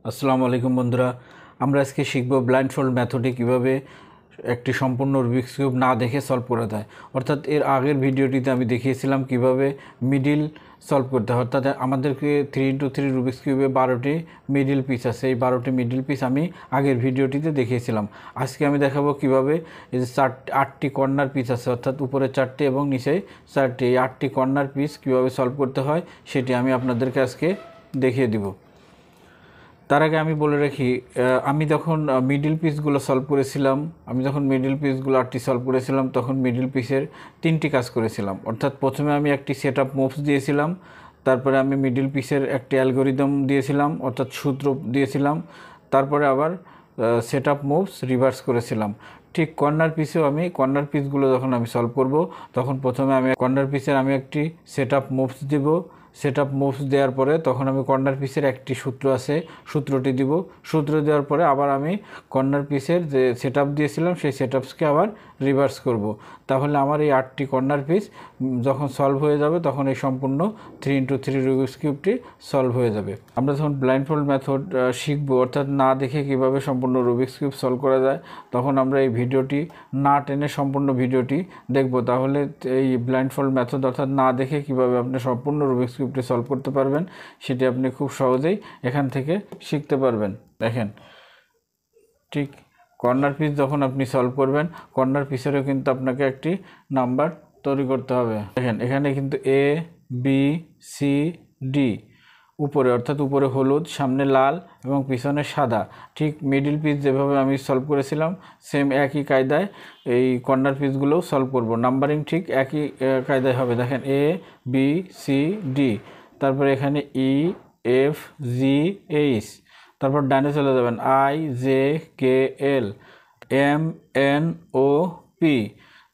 আসসালামু আলাইকুম বন্ধুরা, আমরা আজকে শিখব ব্লাইন্ডফোল্ড মেথডে কিভাবে একটি সম্পূর্ণ রুবিক্স কিউব না দেখে সলভ করা যায়। অর্থাৎ এর আগের ভিডিওটিতে আমি দেখিয়েছিলাম কিভাবে মিডিল সলভ করতে হয়। অর্থাৎ আমাদেরকে 3x3 রুবিক্স কিউবে 12টি মিডিল পিস আছে। এই 12টি মিডিল পিস আমি আগের ভিডিওটিতে দেখিয়েছিলাম। আজকে আমি দেখাবো কিভাবে এই যে 8টি কর্নার পিস আছে, অর্থাৎ উপরে 4টি এবং নিচে 4টি, এই 8টি কর্নার পিস কিভাবে সলভ করতে হয় সেটি আমি আপনাদেরকে আজকে দেখিয়ে দিব। তার আগে আমি বলে রাখি, আমি যখন মিডিল পিসগুলো সলভ করেছিলাম, আমি যখন মিডিল পিসগুলো 8টি সলভ করেছিলাম তখন মিডিল পিসের 3টি কাজ করেছিলাম। অর্থাৎ প্রথমে আমি একটি সেট আপ মুভস দিয়েছিলাম, তারপরে আমি মিডিল পিসের একটি অ্যালগোরিদম দিয়েছিলাম, অর্থাৎ সূত্র দিয়েছিলাম, তারপরে আবার সেট আপ মুভস রিভার্স করেছিলাম। ঠিক কর্নার পিসেও আমি কর্নার পিসগুলো যখন আমি সলভ করব তখন প্রথমে আমি কর্নার পিসের আমি একটি সেট আপ মুভস দিব। সেট আপ মুভস দেওয়ার পরে তখন আমি কর্নার পিসের একটি সূত্র আছে, সূত্রটি দিব। সূত্র দেওয়ার পরে আবার আমি কর্নার পিসের যে সেট আপ দিয়েছিলাম সেই সেট আপসকে আবার রিভার্স করব। তাহলে আমার এই 8টি কর্নার পিস যখন সলভ হয়ে যাবে তখন এই সম্পূর্ণ 3x3 রুবিক্স কিউবটি সলভ হয়ে যাবে। আমরা যখন ব্লাইন্ডফোল্ড মেথড শিখব, অর্থাৎ না দেখে কিভাবে সম্পূর্ণ রুবিক্স কিউব সলভ করা যায়, তখন আমরা এই ভিডিওটি না টেনে সম্পূর্ণ ভিডিওটি দেখব। তাহলে এই ব্লাইন্ডফোল্ড মেথড অর্থাৎ না দেখে কিভাবে আপনি সম্পূর্ণ রুবিক্স কিউবটি সলভ করতে পারবেন সেটি আপনি খুব সহজেই এখান থেকে শিখতে পারবেন। দেখেন, ঠিক কর্নার পিস যখন আপনি সলভ করবেন, কর্নার পিসেরও কিন্তু আপনাকে একটি নাম্বার তৈরি করতে হবে। দেখেন, এখানে কিন্তু এ বি সি ডি উপরে, অর্থাৎ উপরে হলুদ, সামনে লাল এবং পিছনে সাদা। ঠিক মিডিল পিস যেভাবে আমি সলভ করেছিলাম সেম একই কায়দায় এই কর্নার পিসগুলোও সলভ করব। নাম্বারিং ঠিক একই কায়দায় হবে। দেখেন, এ বি সি ডি, তারপরে এখানে ই এফ জি এইচ, তারপর ডানে চলে যাবেন I J K L M N O P,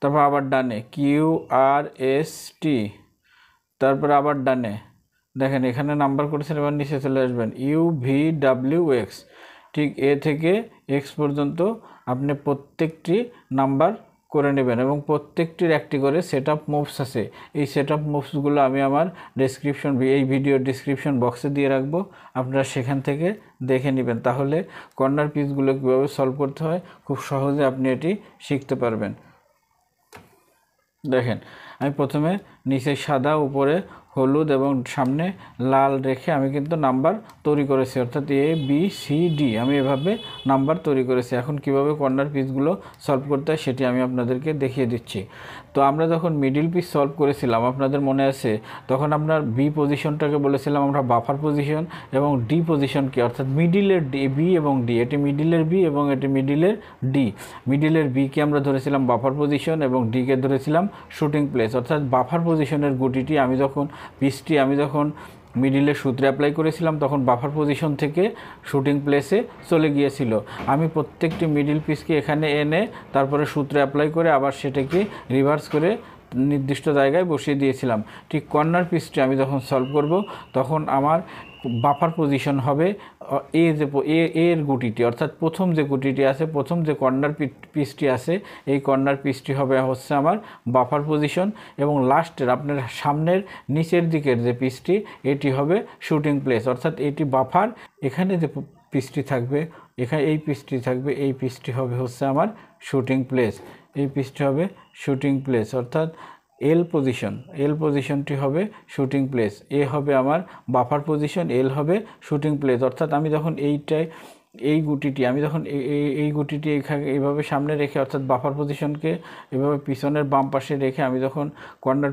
তারপর আবার ডানে কিউ আর এস টি, তারপর আবার ডানে দেখেন এখানে নাম্বার করেছেন, এবার নিচে চলে আসবেন ইউ ভি ডাব্লিউ এক্স। ঠিক এ থেকে এক্স পর্যন্ত আপনি প্রত্যেকটি নাম্বার করে নেবেন এবং প্রত্যেকটির একটি করে সেট আপ মুভস আছে। এই সেট আপ মুভসগুলো আমি আমার এই ভিডিওর ডিসক্রিপশন বক্সে দিয়ে রাখবো, আপনারা সেখান থেকে দেখে নেবেন। তাহলে কর্নার পিসগুলো কীভাবে সলভ করতে হয় খুব সহজে আপনি এটি শিখতে পারবেন। দেখেন, আমি প্রথমে নিচে সাদা, উপরে হলুদ এবং সামনে লাল রেখে আমি কিন্তু নাম্বার তৈরি করেছি, অর্থাৎ এ বি সি ডি আমি এভাবে নাম্বার তৈরি করেছি। এখন কিভাবে কর্নার পিসগুলো সলভ করতে হয় সেটি আমি আপনাদেরকে দেখিয়ে দিচ্ছি। তো আমরা যখন মিডিল পিস সলভ করেছিলাম, আপনাদের মনে আছে, তখন আপনার বি পজিশনটাকে বলেছিলাম আমরা বাফার পজিশন এবং ডি পজিশনকে, অর্থাৎ মিডিলের ডি, বি এবং ডি, এটি মিডিলের বি এবং এটি মিডিলের ডি। মিডিলের বিকে আমরা ধরেছিলাম বাফার পজিশন এবং ডিকে ধরেছিলাম শুটিং প্লেস। অর্থাৎ বাফার পজিশনের গুটিটি আমি যখন মিডিলের সূত্রে অ্যাপ্লাই করেছিলাম তখন বাফার পজিশন থেকে শুটিং প্লেসে চলে গিয়েছিল। আমি প্রত্যেকটি মিডিল পিসকে এখানে এনে তারপরে সূত্রে অ্যাপ্লাই করে আবার সেটাকে রিভার্স করে নির্দিষ্ট জায়গায় বসিয়ে দিয়েছিলাম। ঠিক কর্নার পিসটি আমি যখন সলভ করব তখন আমার বাফার পজিশন হবে এর গুটিটি, অর্থাৎ প্রথম যে গুটিটি আছে, প্রথম যে কর্নার পিসটি আছে, এই কর্নার পিসটি হবে হচ্ছে আমার বাফার পজিশন এবং লাস্টের আপনার সামনের নিচের দিকের যে পিসটি এটি হবে শুটিং প্লেস, অর্থাৎ এটি বাফার। এখানে যে পিসটি থাকবে, এখানে এই পিসটি থাকবে, এই পিসটি হবে হচ্ছে আমার শুটিং প্লেস, এই পিসটি হবে শুটিং প্লেস, অর্থাৎ এল পজিশনটি হবে শুটিং প্লেস। এ হবে আমার বাফার পজিশন, এল হবে শুটিং প্লেস। অর্থাৎ আমি যখন এই গুটিটি এইভাবে সামনে রেখে, অর্থাৎ বাফার পজিশনকে এভাবে পিছনের বাম পাশে রেখে আমি যখন কর্নার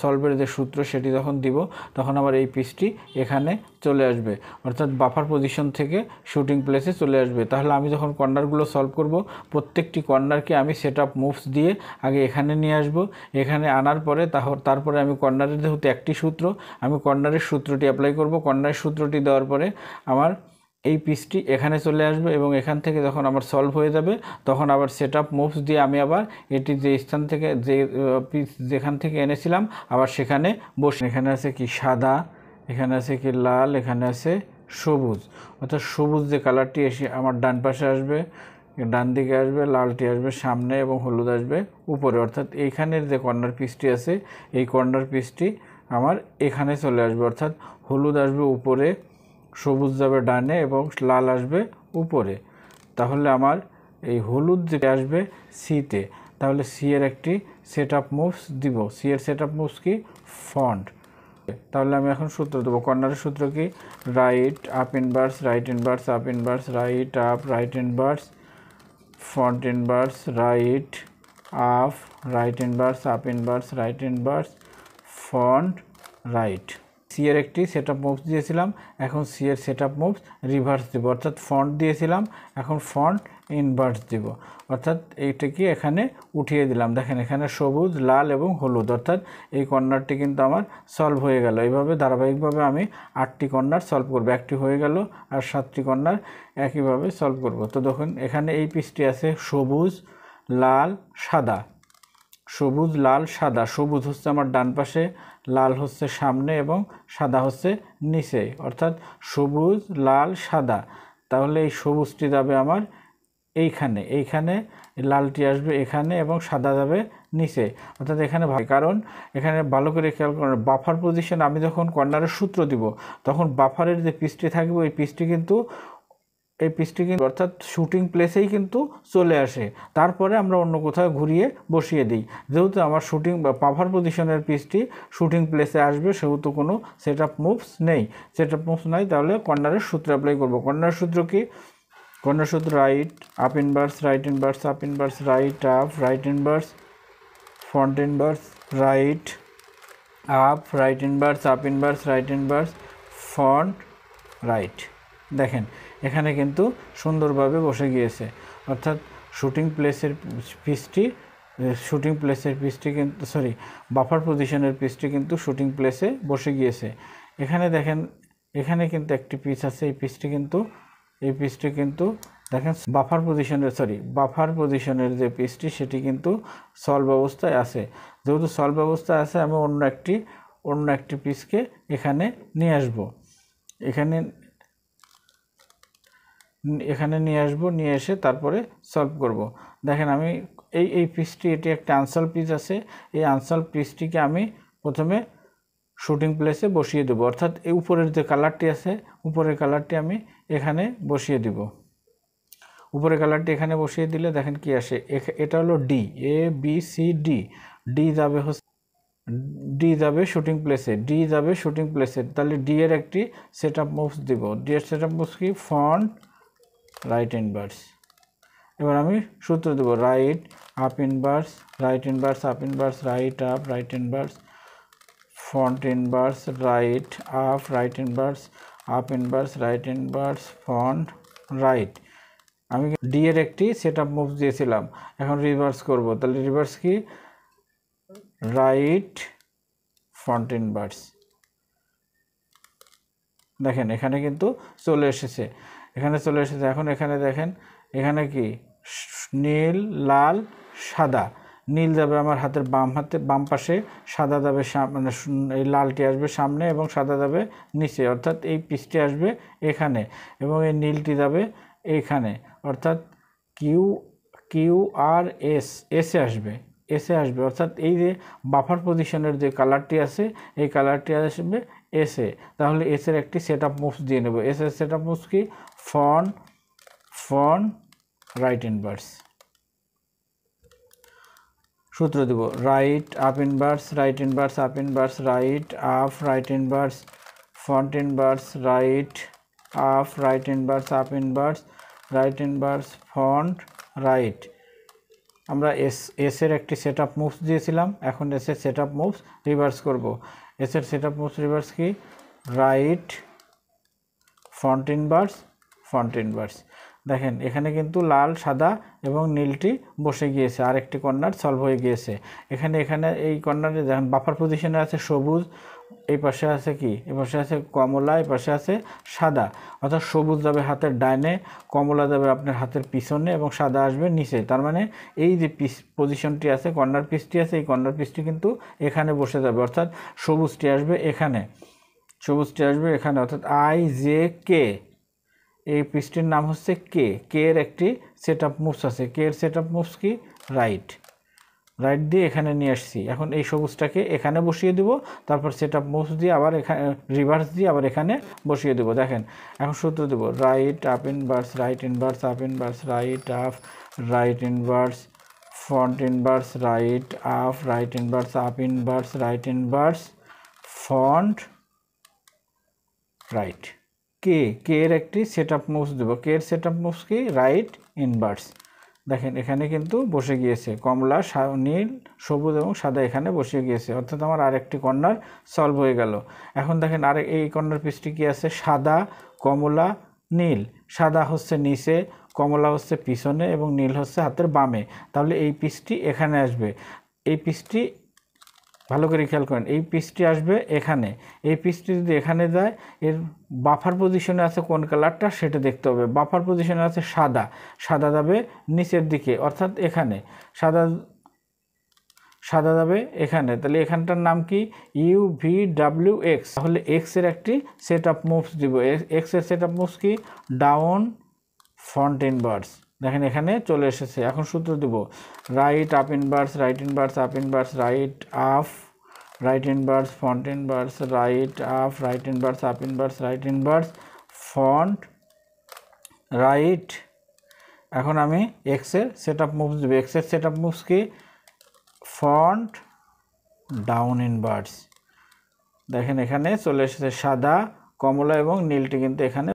সলভের যে সূত্র সেটি যখন দিব তখন আমার এই পিসটি এখানে চলে আসবে, অর্থাৎ বাফার পজিশন থেকে শুটিং প্লেসে চলে আসবে। তাহলে আমি যখন কর্নারগুলো সলভ করব প্রত্যেকটি কর্নারকে আমি সেট আপ মুভস দিয়ে আগে এখানে নিয়ে আসব। এখানে আনার পরে তারপরে আমি কর্নারের যেহেতু একটি সূত্র, আমি কর্নারের সূত্রটি অ্যাপ্লাই করব। কর্নারের সূত্রটি দেওয়ার পরে আমার এই পিসটি এখানে চলে আসবে এবং এখান থেকে যখন আমার সলভ হয়ে যাবে তখন আবার সেট আপ মুভস দিয়ে আমি আবার এটি যে স্থান থেকে যে পিস যেখান থেকে এনেছিলাম আবার সেখানে বসে, এখানে আছে কি সাদা, এখানে আছে কি লাল, এখানে আছে সবুজ, অর্থাৎ সবুজ যে কালারটি এসে আমার ডান পাশে আসবে, ডান দিকে আসবে, লালটি আসবে সামনে এবং হলুদ আসবে উপরে, অর্থাৎ এইখানের যে কর্নার পিসটি আছে এই কর্নার পিসটি আমার এখানে চলে আসবে, অর্থাৎ হলুদ আসবে উপরে, সবুজ যাবে ডানে এবং লাল আসবে উপরে। তাহলে আমার এই হলুদ যেটা আসবে সিতে, তাহলে সি এর একটি সেট আপ মুভস দিব। সি এর সেট আপ মুভস কি? ফন্ট। তাহলে আমি এখন সূত্র দেবো। কর্নারের সূত্র কি? Right up inverse, right inverse, up inverse, right up, right inverse, front inverse, right up, right inverse, up inverse, right inverse, front right. C এর একটি সেট আপ মুভস দিয়েছিলাম, এখন সি এর সেট আপ মুভস রিভার্স দেব, অর্থাৎ front দিয়েছিলাম, এখন font inverse দেব, অর্থাৎ এইটা কি এখানে উঠিয়ে দিলাম। দেখেন এখানে সবুজ, লাল এবং হলুদ, অর্থাৎ এই কর্নারটি কিন্তু আমার সলভ হয়ে গেল। এইভাবে ধারাবাহিকভাবে আমি 8টি কর্নার সলভ করব। একটি হয়ে গেল আর 7টি কর্নার একইভাবে সলভ করব। তো দেখুন এখানে এই পিসটি আছে সবুজ, লাল, সাদা। সবুজ, লাল, সাদা। সবুজ হচ্ছে আমার ডান পাশে, লাল হচ্ছে সামনে এবং সাদা হচ্ছে নিচে, অর্থাৎ সবুজ, লাল, সাদা। তাহলে এই সবুজটি যাবে আমার এইখানে, লালটি আসবে এখানে এবং সাদা যাবে নিচে, অর্থাৎ এখানে কারণ এখানে ভালো করে খেয়াল করেন, বাফার পজিশন আমি যখন কর্নারের সূত্র দিব তখন বাফারের যে পিসটি থাকবে ওই পিসটি কিন্তু অর্থাৎ শুটিং প্লেসেই কিন্তু চলে আসে, তারপরে আমরা অন্য কোথাও ঘুরিয়ে বসিয়ে দিই। যেহেতু আমার শুটিং বা বাফার পজিশনের পিসটি শুটিং প্লেসে আসবে, সেহেতু কোনো সেট আপ মুভস নেই। সেট আপ মুভস নাই, তাহলে কর্নারের সূত্র অ্যাপ্লাই করব। কর্নারের সূত্র কি? কর্নার সূত্র right up inverse, right inverse, up inverse, right up, right inverse, front inverse, right up, right inverse, up inverse, right inverse, front right. দেখেন এখানে কিন্তু সুন্দরভাবে বসে গিয়েছে, অর্থাৎ শুটিং প্লেসের পিসটি কিন্তু বাফার পজিশনের পিসটি কিন্তু শুটিং প্লেসে বসে গিয়েছে। এখানে দেখেন এখানে কিন্তু একটি পিস আছে, এই পিসটি কিন্তু দেখেন বাফার পজিশনের যে পিসটি সেটি কিন্তু সলভ অবস্থায় আছে। যেহেতু সলভ অবস্থায় আছে, আমি অন্য একটি পিসকে এখানে নিয়ে আসব, নিয়ে এসে তারপরে সলভ করব। দেখেন আমি এই পিসটি, এটি একটা আনসলভ পিস আছে, এই আনসলভ পিসটিকে আমি প্রথমে শুটিং প্লেসে বসিয়ে দেবো, অর্থাৎ এই উপরের যে কালারটি আছে উপরের কালারটি আমি এখানে বসিয়ে দিব। উপরের কালারটি এখানে বসিয়ে দিলে দেখেন কি আসে, এটা হলো D, A B C D. D যাবে শুটিং প্লেসে, তাহলে ডি এর একটি সেট আপ মুভস দিব। ডি এর সেট আপ মুভস কি? Front right inverse. এবার আমি সূত্র দেব right up inverse, right inverse, up inverse, right up, right inverse, front inverse, right up, right inverse, up inverse, right inverse, front right. আমি D এর একটি set up moves দিয়েছিলাম, এখন রিভার্স করব। তাহলে রিভার্স কি? Right font inverse. দেখেন এখানে কিন্তু চলে এসেছে, এখন এখানে দেখেন এখানে কি নীল, লাল, সাদা। নীল যাবে আমার বাম পাশে, সাদা যাবে মানে এই লালটি আসবে সামনে এবং সাদা যাবে নিচে, অর্থাৎ এই পিসটি আসবে এখানে এবং এই নীলটি যাবে এইখানে, অর্থাৎ কিউ আর এসে আসবে, অর্থাৎ এই যে বাফার পজিশনের যে কালারটি আছে এই কালারটি আসবে এসে। তাহলে এসের একটি সেট আপ মুভস দিয়ে নেব। এসের সেট আপ মুভস কি? Front right inverse. সূত্র দেব right up inverse, right inverse, up inverse, right up, right inverse, front inverse, right up, right inverse, up inverse, right inverse, front right. আমরা এসের একটি set up moves দিয়েছিলাম, এখন এসের set up moves reverse করব। এসের সেট আপ মুভস রিভার্স কি? Right font inverse. দেখেন এখানে কিন্তু লাল, সাদা এবং নীলটি বসে গিয়েছে, আরেকটি কর্নার সলভ হয়ে গিয়েছে। এখানে এই কর্নারে দেখেন বাফার পজিশনে আছে সবুজ, এই পাশে আছে কি? এই পাশে আছে কমলা, এই পাশে আছে সাদা, অর্থাৎ সবুজ যাবে হাতের ডাইনে, কমলা যাবে আপনার হাতের পিছনে এবং সাদা আসবে নিচে। তার মানে এই যে পজিশনটি আছে, কর্নার পিসটি আছে, এই কর্নার পিসটি কিন্তু এখানে বসে যাবে, অর্থাৎ সবুজটি আসবে এখানে, অর্থাৎ আই জে কে, এই পিসটির নাম হচ্ছে কে এর একটি সেট আপ মুভস আছে। কে এর সেট আপ মুভস কি? রাইট। রাইট দিয়ে এখানে নিয়ে আসছি। এখন এই সবুজটাকে এখানে বসিয়ে দেব, তারপর সেট আপ মুভস দিয়ে আবার এখানে রিভার্স দিয়ে আবার এখানে বসিয়ে দেব। দেখেন এখন সূত্র দেব right up inverse, right inverse, up inverse, right up, right inverse, front inverse, right up, right inverse, up inverse, right inverse, front right. K এর একটি সেট আপ মুভস দেব। কে এর সেট আপ মুভস কি? Right inverse. দেখেন এখানে কিন্তু বসে গিয়েছে, কমলা, নীল, সবুজ এবং সাদা এখানে বসে গিয়েছে, অর্থাৎ আমার আরেকটি কর্নার সলভ হয়ে গেল। এখন দেখেন এই কর্নার পিসটি কি আছে? সাদা, কমলা, নীল। সাদা হচ্ছে নিচে, কমলা হচ্ছে পিছনে এবং নীল হচ্ছে হাতের বামে। তাহলে এই পিসটি এখানে আসবে। এই পিসটি ভালো করে খেয়াল করেন, এই পিসটি আসবে এখানে। এই পিসটি যদি এখানে যায়, এর বাফার পজিশনে আছে কোন কালারটা সেটা দেখতে হবে। বাফার পজিশনে আছে সাদা, সাদা যাবে নিচের দিকে অর্থাৎ এখানে, সাদা যাবে এখানে। তাহলে এখানটার নাম কি? UVWX। তাহলে এক্স এর একটি সেট আপ মুভস দিব। এক্স এর সেট আপ মুভস কি? Down, front inverse. দেখেন এখানে চলে এসেছে। এখন সূত্র দেব right up inverse, right inverse, up inverse, right up, right inverse, front inverse, right up, right inverse, up inverse, right inverse, front right. এখন আমি এক্স এর সেট আপ মুভস দেব। এক্স এর সেট আপ মুভস কি? Front down inverse. দেখেন এখানে চলে এসেছে সাদা, কমলা এবং নীলটি কিন্তু এখানে,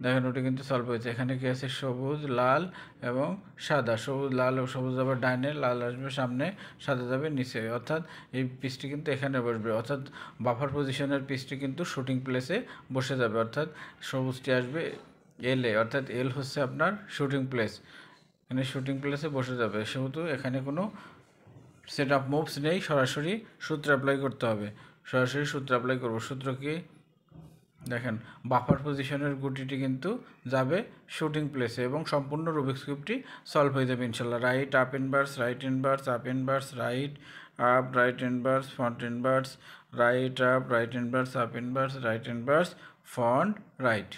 দেখেন ওটি কিন্তু সলভ হয়েছে। এখানে কি আছে? সবুজ, লাল এবং সাদা। সবুজ, লাল ও সবুজ যাবে ডাইনে, লাল আসবে সামনে, সাদা যাবে নিচে, অর্থাৎ এই পিসটি কিন্তু এখানে বসবে, অর্থাৎ বাফার পজিশনের পিসটি কিন্তু শুটিং প্লেসে বসে যাবে, অর্থাৎ সবুজটি আসবে এলে, অর্থাৎ এল হচ্ছে আপনার শুটিং প্লেস, এখানে শুটিং প্লেসে বসে যাবে। সেহেতু এখানে কোনো সেট আপ মুভস নেই, সরাসরি সূত্র অ্যাপ্লাই করতে হবে। সরাসরি সূত্র অ্যাপ্লাই করব। সূত্র কি? দেখেন বাফার পজিশনের গুটিটি কিন্তু যাবে শুটিং প্লেসে এবং সম্পূর্ণ রুবিক্স কিউবটি সলভ হয়ে যাবে ইনশাল্লাহ। Right up inverse, right inverse, up inverse, right up, right inverse, front inverse, right up, right inverse, up inverse, right inverse, front right.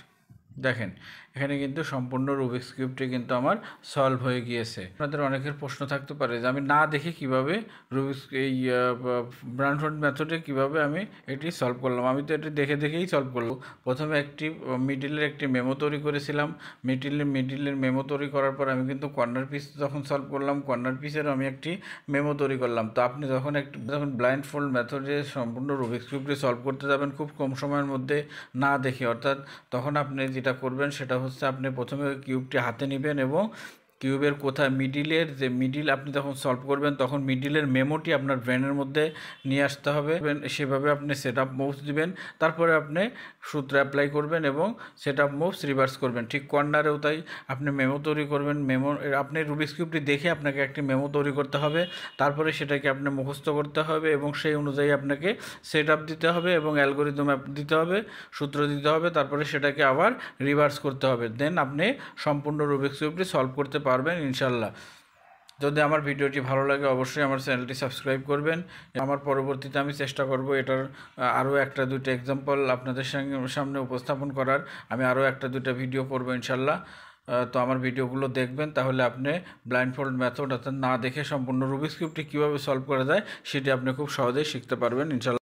দেখেন এখানে কিন্তু সম্পূর্ণ রুবিক্স কিউবটি কিন্তু আমার সলভ হয়ে গিয়েছে। আপনাদের অনেকের প্রশ্ন থাকতে পারে যে আমি না দেখে কিভাবে রুবিক্স এই ব্রাউনফিল্ড মেথডে কিভাবে আমি এটি সলভ করলাম। আমি তো এটি দেখে দেখেই সলভ করলাম। প্রথমে একটি মিডিলের একটি মেমো তৈরি করেছিলাম। মিডিলের মেমো তৈরি করার পর আমি কিন্তু কর্নার পিস যখন সলভ করলাম, কর্নার পিসেরও আমি একটি মেমো তৈরি করলাম। তো আপনি যখন ব্লাইন্ড ফোল্ড মেথডে সম্পূর্ণ রুবিক্স কিউবটি সলভ করতে যাবেন খুব কম সময়ের মধ্যে না দেখে, অর্থাৎ তখন আপনি যেটা করবেন সেটা হচ্ছে আপনি প্রথমে কিউবটি হাতে নেবেন এবং কিউবের কোথায় মিডিলের যে মিডিল আপনি যখন সলভ করবেন তখন মিডিলের মেমোটি আপনার ব্রেনের মধ্যে নিয়ে আসতে হবে। সেভাবে আপনি সেট আপ মুভস দিবেন, তারপরে আপনি সূত্র অ্যাপ্লাই করবেন এবং সেট আপ মুভস রিভার্স করবেন। ঠিক কর্নারেও তাই আপনি মেমো তৈরি করবেন। আপনি রুবিক্স কিউবটি দেখে আপনাকে একটি মেমো তৈরি করতে হবে, তারপরে সেটাকে আপনি মুখস্থ করতে হবে এবং সেই অনুযায়ী আপনাকে সেট আপ দিতে হবে এবং অ্যালগোরিদম দিতে হবে, সূত্র দিতে হবে, তারপরে সেটাকে আবার রিভার্স করতে হবে। দেন আপনি সম্পূর্ণ রুবিক্স কিউবটি সলভ করতে পারবেন ইনশাল্লাহ। যদি আমার ভিডিওটি ভালো লাগে অবশ্যই আমার চ্যানেলটি সাবস্ক্রাইব করবেন। আমার পরবর্তীতে আমি চেষ্টা করব এটার আরও একটা দুটো এক্সাম্পল আপনাদের সামনে উপস্থাপন করার। আমি আরও একটা দুটো ভিডিও করব ইনশাল্লাহ। তো আমার ভিডিওগুলো দেখবেন, তাহলে আপনি ব্লাইন্ডফোল্ড মেথড অর্থাৎ না দেখে সম্পূর্ণ রুবিক্স কিউবটি কীভাবে সলভ করা যায় সেটি আপনি খুব সহজেই শিখতে পারবেন ইনশাল্লাহ।